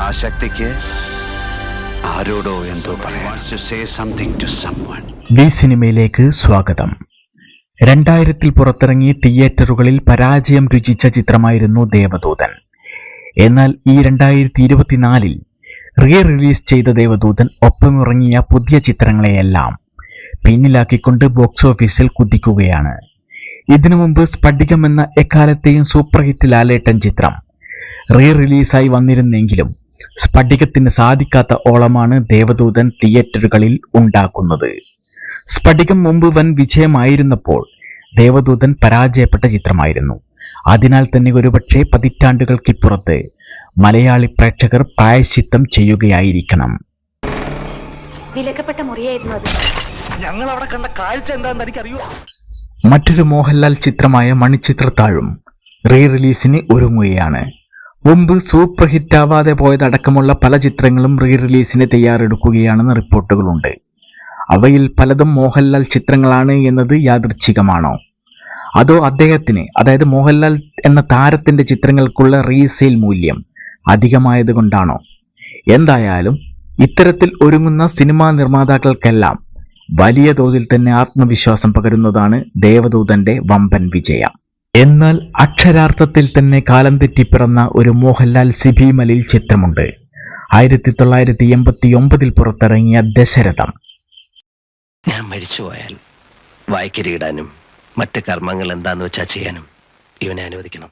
ആ ശക്തിക്ക് ആരോടോ എന്തോ പറയാൻ. ബി സിനിമയിലേക്ക് സ്വാഗതം. 2000 പുറത്തിറങ്ങി തിയേറ്ററുകളിൽ പരാജയം രുചിച്ച ചിത്രമായിരുന്നു ദേവദൂതൻ. എന്നാൽ ഈ 2024 റീ റിലീസ് ചെയ്ത ദേവദൂതൻ ഒപ്പമിറങ്ങിയ പുതിയ ചിത്രങ്ങളെയെല്ലാം പിന്നിലാക്കിക്കൊണ്ട് ബോക്സ് ഓഫീസിൽ കുതിക്കുകയാണ്. ഇതിനു മുമ്പ് സ്ഫടികം എന്ന എക്കാലത്തെയും സൂപ്പർ ഹിറ്റ് ലാലേട്ടൻ ചിത്രം റീ റിലീസായി വന്നിരുന്നെങ്കിലും സ്ഫടികത്തിന് സാധിക്കാത്ത ഓളമാണ് ദേവദൂതൻ തിയേറ്ററുകളിൽ ഉണ്ടാക്കുന്നത്. സ്ഫടികം മുമ്പ് വൻ വിജയമായിരുന്നപ്പോൾ ദേവദൂതൻ പരാജയപ്പെട്ട ചിത്രമായിരുന്നു. അതിനാൽ തന്നെ ഒരുപക്ഷെ പതിറ്റാണ്ടുകൾക്കിപ്പുറത്ത് മലയാളി പ്രേക്ഷകർ പ്രായശ്ചിത്തം ചെയ്യുകയായിരിക്കണം. വിലക്കപ്പെട്ട മുറിയായിരുന്നു അത്. ഞങ്ങൾ അവിടെ കണ്ട കാഴ്ച എന്താണെന്ന് എനിക്കറിയോ. മറ്റൊരു മോഹൻലാൽ ചിത്രമായ മണിച്ചിത്രത്താഴും റീ റിലീസിന് ഒരുങ്ങുകയാണ്. മുമ്പ് സൂപ്പർ ഹിറ്റാവാതെ പോയതടക്കമുള്ള പല ചിത്രങ്ങളും റീ റിലീസിന് തയ്യാറെടുക്കുകയാണെന്ന് റിപ്പോർട്ടുകളുണ്ട്. അവയിൽ പലതും മോഹൻലാൽ ചിത്രങ്ങളാണ് എന്നത് യാദൃച്ഛികമാണോ, അതോ അദ്ദേഹത്തിന്, അതായത് മോഹൻലാൽ എന്ന താരത്തിന്റെ ചിത്രങ്ങൾക്കുള്ള റീസെയിൽ മൂല്യം അധികമായതുകൊണ്ടാണോ? എന്തായാലും ഇത്തരത്തിൽ ഒരുങ്ങുന്ന സിനിമാ നിർമ്മാതാക്കൾക്കെല്ലാം വലിയ തോതിൽ തന്നെ ആത്മവിശ്വാസം പകരുന്നതാണ് ദേവദൂതന്റെ വമ്പൻ വിജയം. എന്നാൽ അക്ഷരാർത്ഥത്തിൽ തന്നെ കാലം തെറ്റിപ്പിറന്ന ഒരു മോഹൻലാൽ സിബി മലയിൽ ചിത്രമുണ്ട്. 1989 പുറത്തിറങ്ങിയ ദശരഥം. ഞാൻ മരിച്ചുപോയാൽ വായ്ക്കരിയിടാനും മറ്റ് കർമ്മങ്ങൾ എന്താന്ന് വെച്ചാൽ ചെയ്യാനും ഇവനെ അനുവദിക്കണം.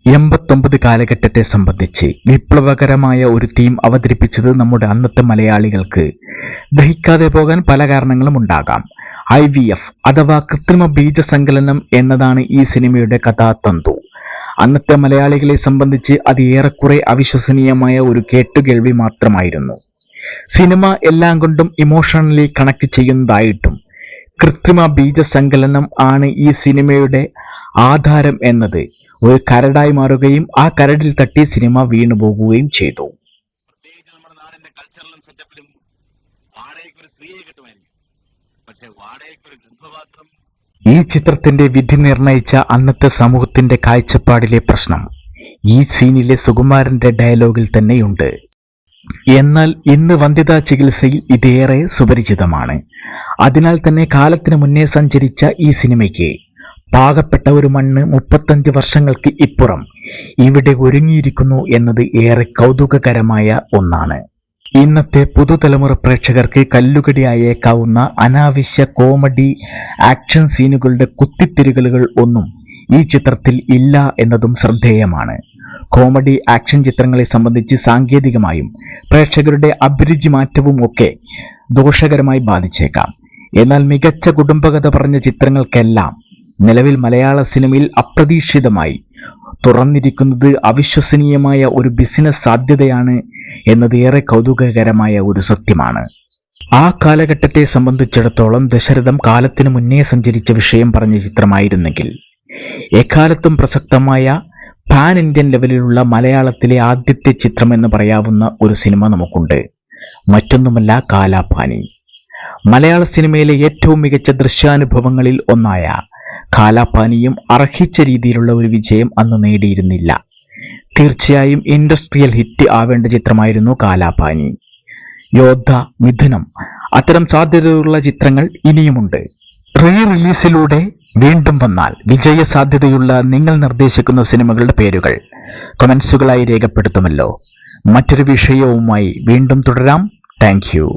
89 കാലഘട്ടത്തെ സംബന്ധിച്ച് വിപ്ലവകരമായ ഒരു തീം അവതരിപ്പിച്ചത് നമ്മുടെ അന്നത്തെ മലയാളികൾക്ക് ദഹിക്കാതെ പോകാൻ പല കാരണങ്ങളും ഉണ്ടാകാം. IVF അഥവാ കൃത്രിമ ബീജസങ്കലനം എന്നതാണ് ഈ സിനിമയുടെ കഥാതന്തു. അന്നത്തെ മലയാളികളെ സംബന്ധിച്ച് അത് ഏറെക്കുറെ അവിശ്വസനീയമായ ഒരു കേട്ടുകേൾവി മാത്രമായിരുന്നു. സിനിമ എല്ലാം കൊണ്ടും ഇമോഷണലി കണക്ട് ചെയ്യുന്നതായിട്ടും കൃത്രിമ ബീജസങ്കലനം ആണ് ഈ സിനിമയുടെ ആധാരം എന്നത് ഒരു കരടായി മാറുകയും ആ കരടിൽ തട്ടി സിനിമ വീണുപോകുകയും ചെയ്തു. ഈ ചിത്രത്തിന്റെ വിധി നിർണയിച്ച അന്നത്തെ സമൂഹത്തിന്റെ കാഴ്ചപ്പാടിലെ പ്രശ്നം ഈ സീനിലെ സുകുമാരന്റെ ഡയലോഗിൽ തന്നെയുണ്ട്. എന്നാൽ ഇന്ന് വന്ധ്യതാ ചികിത്സയിൽ ഇതേറെ സുപരിചിതമാണ്. അതിനാൽ തന്നെ കാലത്തിന് മുന്നേ സഞ്ചരിച്ച ഈ സിനിമയ്ക്ക് പാകപ്പെട്ട ഒരു മണ്ണ് 35 വർഷങ്ങൾക്ക് ഇപ്പുറം ഇവിടെ ഒരുങ്ങിയിരിക്കുന്നു എന്നത് ഏറെ കൗതുകകരമായ ഒന്നാണ്. ഇന്നത്തെ പുതുതലമുറ പ്രേക്ഷകർക്ക് കല്ലുകടിയായേക്കാവുന്ന അനാവശ്യ കോമഡി ആക്ഷൻ സീനുകളുടെ കുത്തിത്തിരികലുകൾ ഒന്നും ഈ ചിത്രത്തിൽ ഇല്ല എന്നതും ശ്രദ്ധേയമാണ്. കോമഡി ആക്ഷൻ ചിത്രങ്ങളെ സംബന്ധിച്ച് സാങ്കേതികമായും പ്രേക്ഷകരുടെ അഭിരുചി മാറ്റവും ഒക്കെ ദോഷകരമായി ബാധിച്ചേക്കാം. എന്നാൽ മികച്ച കുടുംബകഥ പറഞ്ഞ ചിത്രങ്ങൾക്കെല്ലാം നിലവിൽ മലയാള സിനിമയിൽ അപ്രതീക്ഷിതമായി തുറന്നിരിക്കുന്നത് അവിശ്വസനീയമായ ഒരു ബിസിനസ് സാധ്യതയാണ് എന്നത് ഏറെ കൗതുകകരമായ ഒരു സത്യമാണ്. ആ കാലഘട്ടത്തെ സംബന്ധിച്ചിടത്തോളം ദശരഥം കാലത്തിനു മുന്നേ സഞ്ചരിച്ച വിഷയം പറഞ്ഞ ചിത്രമായിരുന്നെങ്കിൽ എക്കാലത്തും പ്രസക്തമായ പാൻ ഇന്ത്യൻ ലെവലിലുള്ള മലയാളത്തിലെ ആദ്യത്തെ ചിത്രമെന്ന് പറയാവുന്ന ഒരു സിനിമ നമുക്കുണ്ട്. മറ്റൊന്നുമല്ല കാലാപാനി. മലയാള സിനിമയിലെ ഏറ്റവും മികച്ച ദൃശ്യാനുഭവങ്ങളിൽ ഒന്നായ കാലാപാനിയും അർഹിച്ച രീതിയിലുള്ള ഒരു വിജയം അന്ന് നേടിയിരുന്നില്ല. തീർച്ചയായും ഇൻഡസ്ട്രിയൽ ഹിറ്റ് ആവേണ്ട ചിത്രമായിരുന്നു കാലാപാനി. യോദ്ധ, മിഥുനം, അത്തരം സാധ്യതയുള്ള ചിത്രങ്ങൾ ഇനിയുമുണ്ട്. റീ റിലീസിലൂടെ വീണ്ടും വന്നാൽ വിജയ സാധ്യതയുള്ള നിങ്ങൾ നിർദ്ദേശിക്കുന്ന സിനിമകളുടെ പേരുകൾ കമന്റ്സുകളായി രേഖപ്പെടുത്തുമല്ലോ. മറ്റൊരു വിഷയവുമായി വീണ്ടും തുടരാം. Thank you.